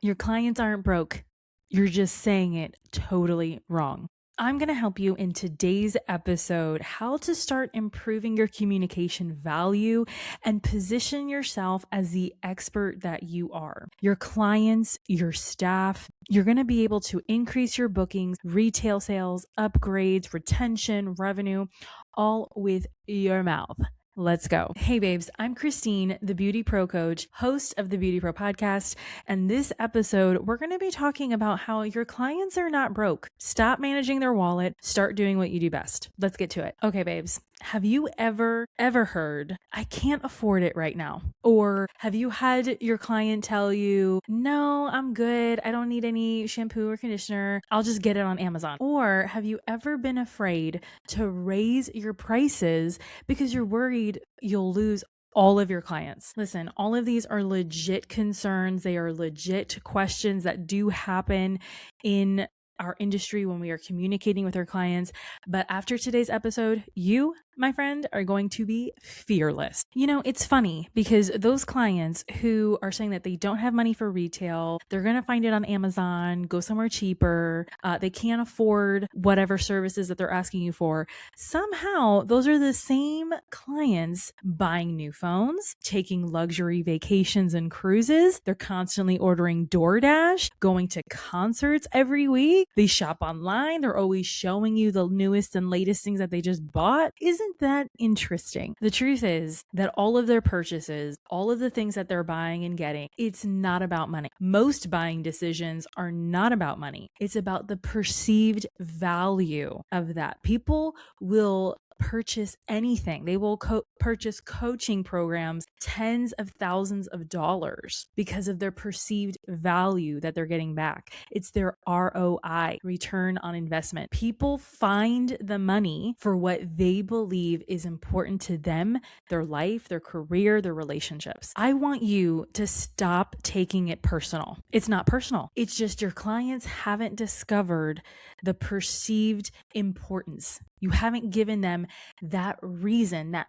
Your clients aren't broke. You're just saying it totally wrong. I'm going to help you in today's episode how to start improving your communication value and position yourself as the expert that you are. Your clients, your staff, you're going to be able to increase your bookings, retail sales, upgrades, retention, revenue, all with your mouth. Let's go. Hey babes, I'm Christine, the Beauty Pro coach, host of the Beauty Pro podcast. And this episode, we're going to be talking about how your clients are not broke. Stop managing their wallet. Start doing what you do best. Let's get to it. Okay, babes. Have you ever heard, I can't afford it right now? Or have you had your client tell you, no, I'm good. I don't need any shampoo or conditioner. I'll just get it on Amazon. Or have you ever been afraid to raise your prices because you're worried you'll lose all of your clients? Listen, all of these are legit concerns. They are legit questions that do happen in our industry when we are communicating with our clients. But after today's episode, you, my friend, are going to be fearless. You know, it's funny because those clients who are saying that they don't have money for retail, they're going to find it on Amazon, go somewhere cheaper, they can't afford whatever services that they're asking you for. Somehow, those are the same clients buying new phones, taking luxury vacations and cruises. They're constantly ordering DoorDash, going to concerts every week. They shop online. They're always showing you the newest and latest things that they just bought. Isn't that interesting? The truth is that all of their purchases, all of the things that they're buying and getting, it's not about money. Most buying decisions are not about money. It's about the perceived value of that. People will purchase anything. They will purchase coaching programs, tens of thousands of dollars, because of their perceived value that they're getting back. It's their ROI, return on investment. People find the money for what they believe is important to them, their life, their career, their relationships. I want you to stop taking it personal. It's not personal. It's just your clients haven't discovered the perceived importance. You haven't given them that reason, that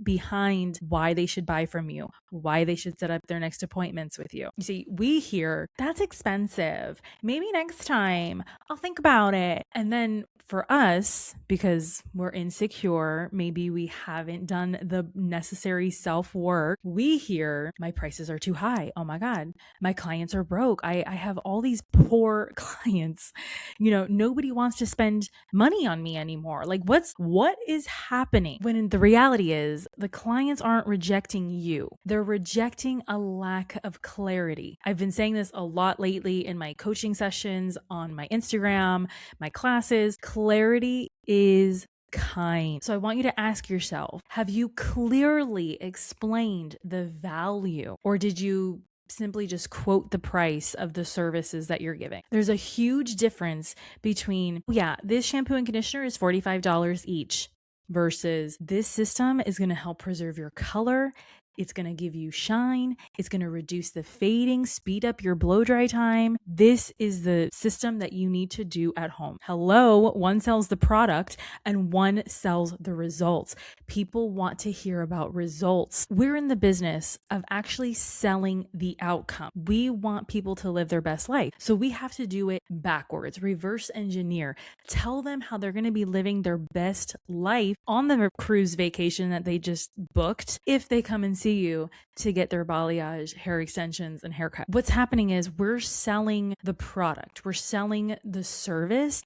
behind why they should buy from you, why they should set up their next appointments with you. You see, we hear, that's expensive. Maybe next time I'll think about it. And then for us, because we're insecure, maybe we haven't done the necessary self-work, we hear, my prices are too high. Oh my God, my clients are broke. I have all these poor clients. You know, nobody wants to spend money on me anymore. Like what is happening? When the reality is the clients aren't rejecting you. They're rejecting a lack of clarity. I've been saying this a lot lately in my coaching sessions, on my Instagram, my classes. Clarity is kind. So I want you to ask yourself, have you clearly explained the value, or did you simply just quote the price of the services that you're giving? There's a huge difference between, this shampoo and conditioner is $45 each versus this system is going to help preserve your color. It's going to give you shine. It's going to reduce the fading, speed up your blow dry time. This is the system that you need to do at home. Hello, one sells the product and one sells the results. People want to hear about results. We're in the business of actually selling the outcome. We want people to live their best life. So we have to do it backwards, reverse engineer. Tell them how they're going to be living their best life on the cruise vacation that they just booked if they come and see you to get their balayage, hair extensions, and haircut. What's happening is we're selling the product. We're selling the service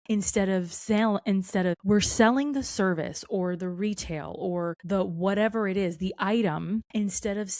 we're selling the service or the retail or the whatever it is, the item, instead of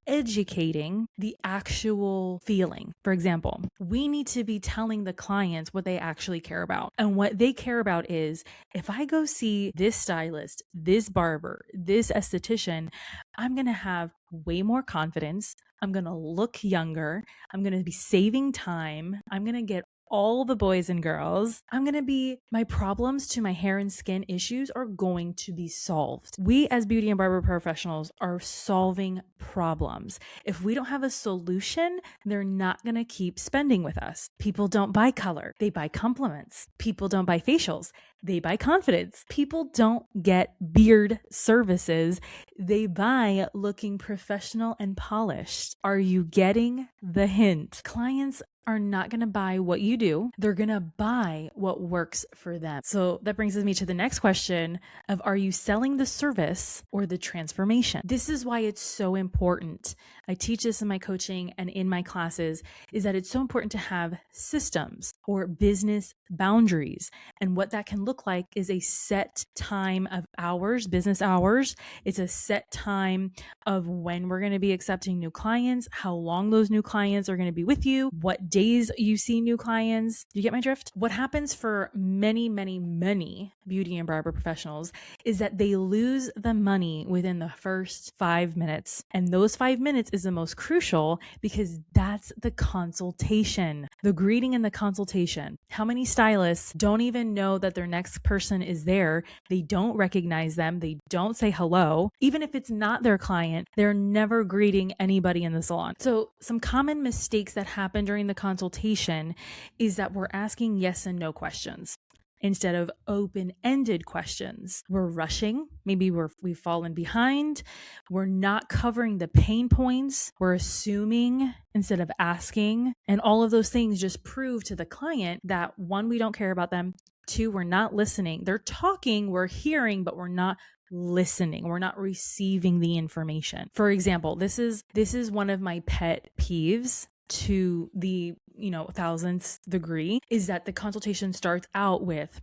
educating the actual feeling. For example, we need to be telling the clients what they actually care about. And what they care about is, if I go see this stylist, this barber, this esthetician, I'm going to have way more confidence. I'm going to look younger. I'm going to be saving time. I'm going to get all the boys and girls, my problems to my hair and skin issues are going to be solved. We as beauty and barber professionals are solving problems. If we don't have a solution, they're not going to keep spending with us. People don't buy color, they buy compliments. People don't buy facials, they buy confidence. People don't get beard services, they buy looking professional and polished. Are you getting the hint? Clients are not going to buy what you do. They're going to buy what works for them. So that brings me to the next question of, are you selling the service or the transformation? This is why it's so important. I teach this in my coaching and in my classes, is that it's so important to have systems or business boundaries. And what that can look like is a set time of hours, business hours. It's a set time of when we're going to be accepting new clients, how long those new clients are going to be with you, what days you see new clients. You get my drift? What happens for many, many, many beauty and barber professionals is that they lose the money within the first 5 minutes. And those 5 minutes is the most crucial because that's the consultation, the greeting and the consultation. How many stylists don't even know that their next person is there? They don't recognize them. They don't say hello. Even if it's not their client, they're never greeting anybody in the salon. So some common mistakes that happen during the consultation is that we're asking yes and no questions instead of open-ended questions. We're rushing. Maybe we've fallen behind. We're not covering the pain points. We're assuming instead of asking. And all of those things just prove to the client that, one, we don't care about them. Two, we're not listening. They're talking, we're hearing, but we're not listening. We're not receiving the information. For example, this is one of my pet peeves to the, 1000th degree, is that the consultation starts out with,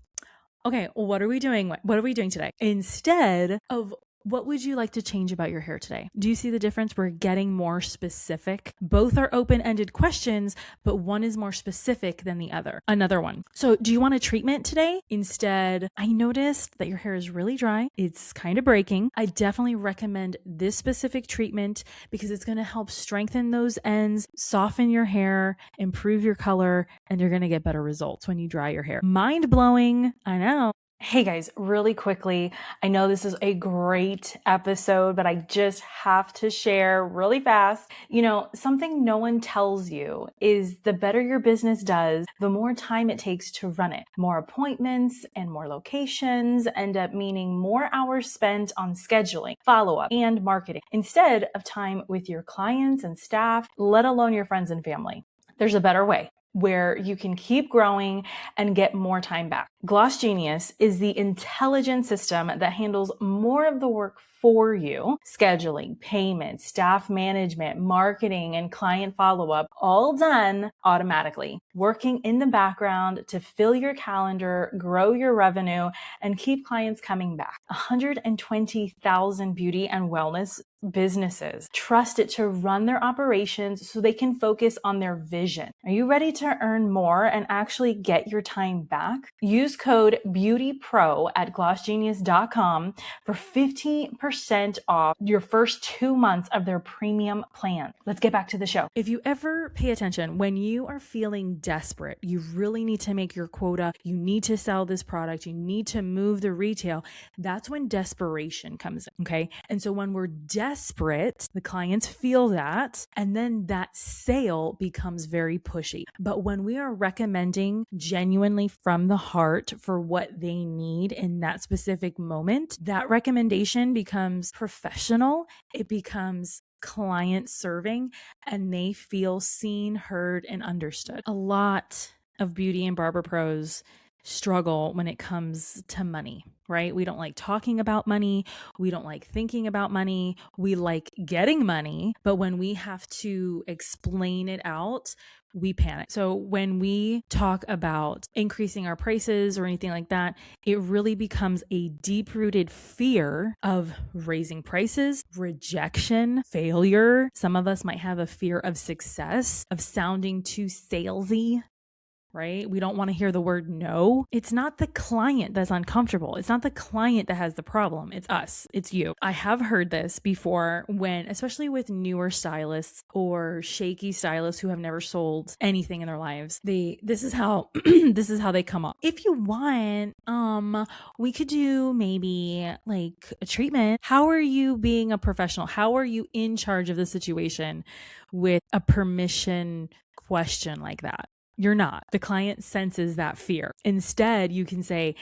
okay, well, what are we doing? What are we doing today? Instead of, what would you like to change about your hair today? Do you see the difference? We're getting more specific. Both are open-ended questions, but one is more specific than the other. Another one. So do you want a treatment today? Instead, I noticed that your hair is really dry. It's kind of breaking. I definitely recommend this specific treatment because it's going to help strengthen those ends, soften your hair, improve your color, and you're going to get better results when you dry your hair. Mind blowing. I know. Hey guys, really quickly, I know this is a great episode, but I just have to share really fast. Something no one tells you is the better your business does, the more time it takes to run it. More appointments and more locations end up meaning more hours spent on scheduling, follow-up, and marketing instead of time with your clients and staff, let alone your friends and family. There's a better way where you can keep growing and get more time back. Gloss Genius is the intelligent system that handles more of the work for you: scheduling, payment, staff management, marketing, and client follow-up, all done automatically, working in the background to fill your calendar, grow your revenue, and keep clients coming back. 120,000 beauty and wellness businesses trust it to run their operations so they can focus on their vision. Are you ready to earn more and actually get your time back? Use code BeautyPro at glossgenius.com for 15% off your first 2 months of their premium plan. Let's get back to the show. If you ever pay attention, when you are feeling desperate, you really need to make your quota, you need to sell this product, you need to move the retail, that's when desperation comes in, okay? And so when we're desperate, the clients feel that, and then that sale becomes very pushy. But when we are recommending genuinely from the heart for what they need in that specific moment, that recommendation becomes professional, it becomes client serving, and they feel seen, heard, and understood. A lot of beauty and barber pros struggle when it comes to money, right? We don't like talking about money. We don't like thinking about money. We like getting money, but when we have to explain it out, we panic. So when we talk about increasing our prices or anything like that, it really becomes a deep-rooted fear of raising prices, rejection, failure. Some of us might have a fear of success, of sounding too salesy, right? We don't want to hear the word no. It's not the client that's uncomfortable. It's not the client that has the problem. It's us. It's you. I have heard this before when, especially with newer stylists or shaky stylists who have never sold anything in their lives, this is how this is how they come up. If you want, we could do maybe like a treatment. How are you being a professional? How are you in charge of the situation with a permission question like that? You're not. The client senses that fear. Instead, you can say,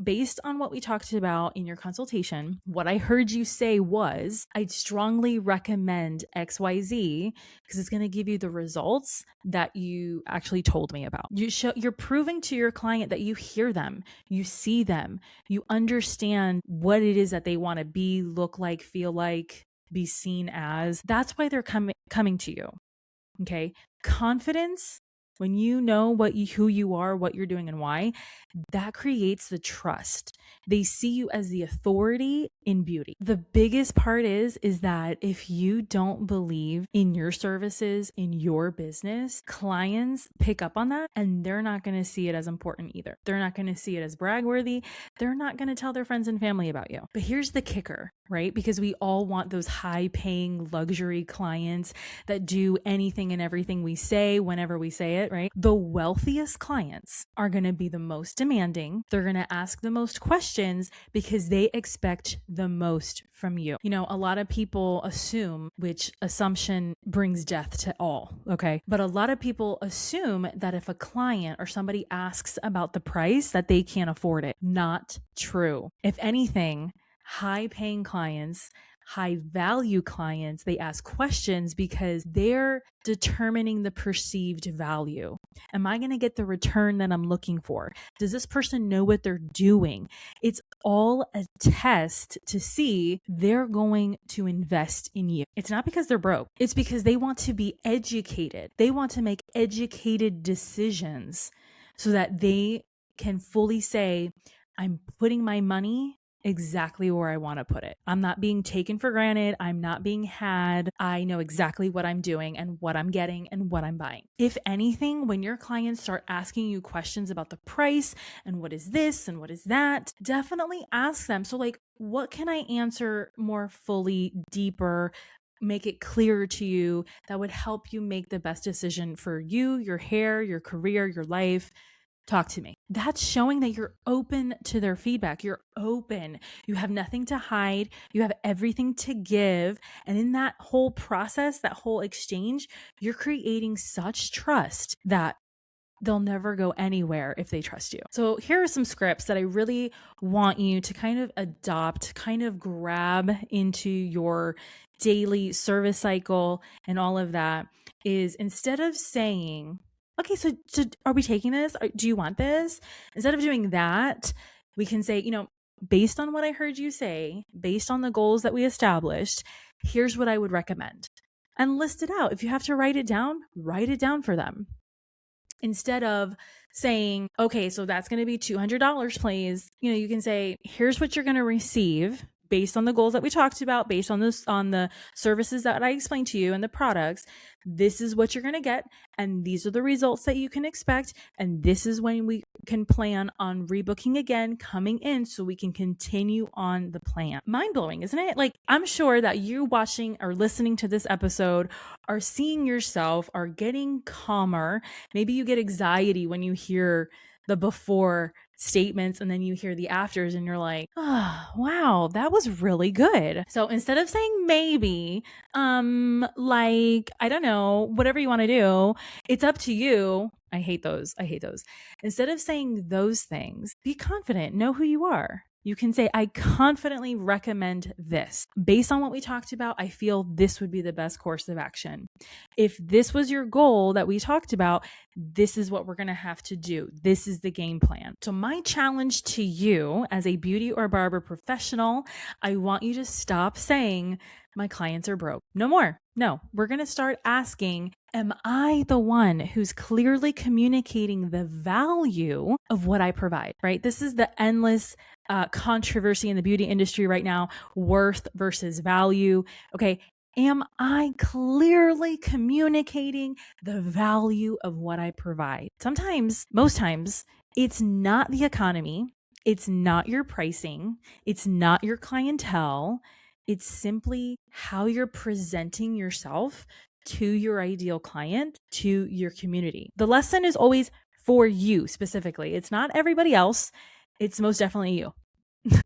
based on what we talked about in your consultation, what I heard you say was, I'd strongly recommend XYZ because it's going to give you the results that you actually told me about. You're proving to your client that you hear them, you see them, you understand what it is that they want to be, look like, feel like, be seen as. That's why they're coming to you. Okay. Confidence, when you know who you are, what you're doing and why, that creates the trust. They see you as the authority in beauty. The biggest part is that if you don't believe in your services, in your business, clients pick up on that and they're not going to see it as important either. They're not going to see it as bragworthy. They're not going to tell their friends and family about you. But here's the kicker, right? Because we all want those high paying luxury clients that do anything and everything we say whenever we say it, right? The wealthiest clients are going to be the most demanding. They're going to ask the most questions because they expect the most from you. A lot of people assume, which assumption brings death to all, okay? But a lot of people assume that if a client or somebody asks about the price, that they can't afford it. Not true. If anything, high paying clients, high value clients, they ask questions because they're determining the perceived value. Am I going to get the return that I'm looking for? Does this person know what they're doing? It's all a test to see they're going to invest in you. It's not because they're broke. It's because they want to be educated. They want to make educated decisions so that they can fully say, I'm putting my money exactly where I want to put it. I'm not being taken for granted. I'm not being had. I know exactly what I'm doing and what I'm getting and what I'm buying. If anything, when your clients start asking you questions about the price and what is this and what is that, definitely ask them. So what can I answer more fully, deeper, make it clearer to you that would help you make the best decision for you, your hair, your career, your life? Talk to me. That's showing that you're open to their feedback. You're open. You have nothing to hide. You have everything to give. And in that whole process, that whole exchange, you're creating such trust that they'll never go anywhere if they trust you. So here are some scripts that I really want you to kind of adopt, kind of grab into your daily service cycle and all of that. Is instead of saying, okay, so are we taking this? Do you want this? Instead of doing that, we can say, based on what I heard you say, based on the goals that we established, here's what I would recommend. And list it out. If you have to write it down for them. Instead of saying, okay, so that's going to be $200, please. You can say, here's what you're going to receive based on the goals that we talked about, based on the services that I explained to you and the products. This is what you're going to get. And these are the results that you can expect. And this is when we can plan on rebooking again, coming in so we can continue on the plan. Mind blowing, isn't it? I'm sure that you watching or listening to this episode are seeing yourself, are getting calmer. Maybe you get anxiety when you hear the before statements and then you hear the afters and you're like, oh, wow, that was really good. So instead of saying maybe, I don't know, whatever you want to do, it's up to you. I hate those. Instead of saying those things, be confident, know who you are. You can say, I confidently recommend this. Based on what we talked about, I feel this would be the best course of action. If this was your goal that we talked about, this is what we're going to have to do. This is the game plan. So my challenge to you as a beauty or barber professional, I want you to stop saying, my clients are broke. No more. No, we're going to start asking, am I the one who's clearly communicating the value of what I provide, right? This is the endless controversy in the beauty industry right now, worth versus value. Okay. Am I clearly communicating the value of what I provide? Sometimes, most times, it's not the economy, it's not your pricing, it's not your clientele. It's simply how you're presenting yourself to your ideal client, to your community. The lesson is always for you specifically. It's not everybody else, it's most definitely you.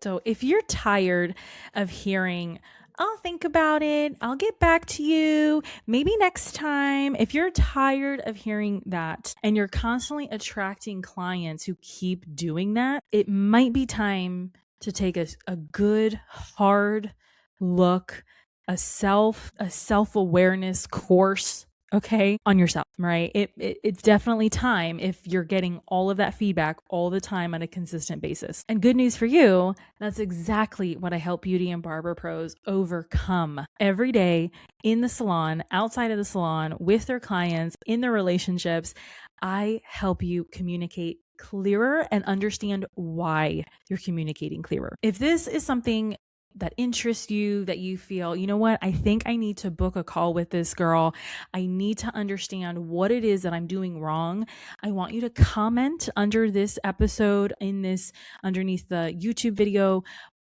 So if you're tired of hearing, I'll think about it, I'll get back to you, maybe next time, if you're tired of hearing that and you're constantly attracting clients who keep doing that, it might be time to take a good, hard look, a self-awareness course, okay, on yourself, right? It's definitely time if you're getting all of that feedback all the time on a consistent basis. And good news for you, that's exactly what I help beauty and barber pros overcome every day in the salon, outside of the salon, with their clients, in their relationships. I help you communicate clearer and understand why you're communicating clearer. If this is something that interests you, that you feel, you know what, I think I need to book a call with this girl, I need to understand what it is that I'm doing wrong, I want you to comment under this episode, underneath the YouTube video,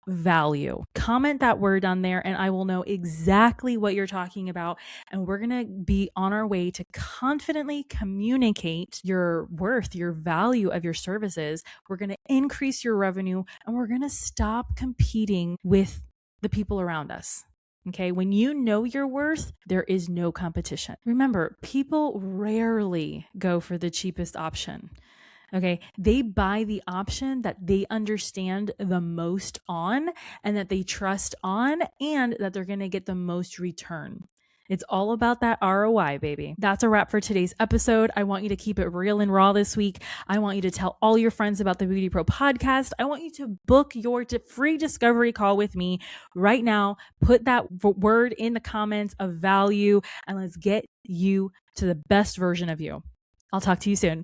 value. Comment that word on there and I will know exactly what you're talking about. And we're going to be on our way to confidently communicate your worth, your value of your services. We're going to increase your revenue and we're going to stop competing with the people around us. Okay. When you know your worth, there is no competition. Remember, people rarely go for the cheapest option. Okay. They buy the option that they understand the most on and that they trust on and that they're going to get the most return. It's all about that ROI, baby. That's a wrap for today's episode. I want you to keep it real and raw this week. I want you to tell all your friends about the BeautyPro podcast. I want you to book your free discovery call with me right now. Put that word in the comments of value and let's get you to the best version of you. I'll talk to you soon.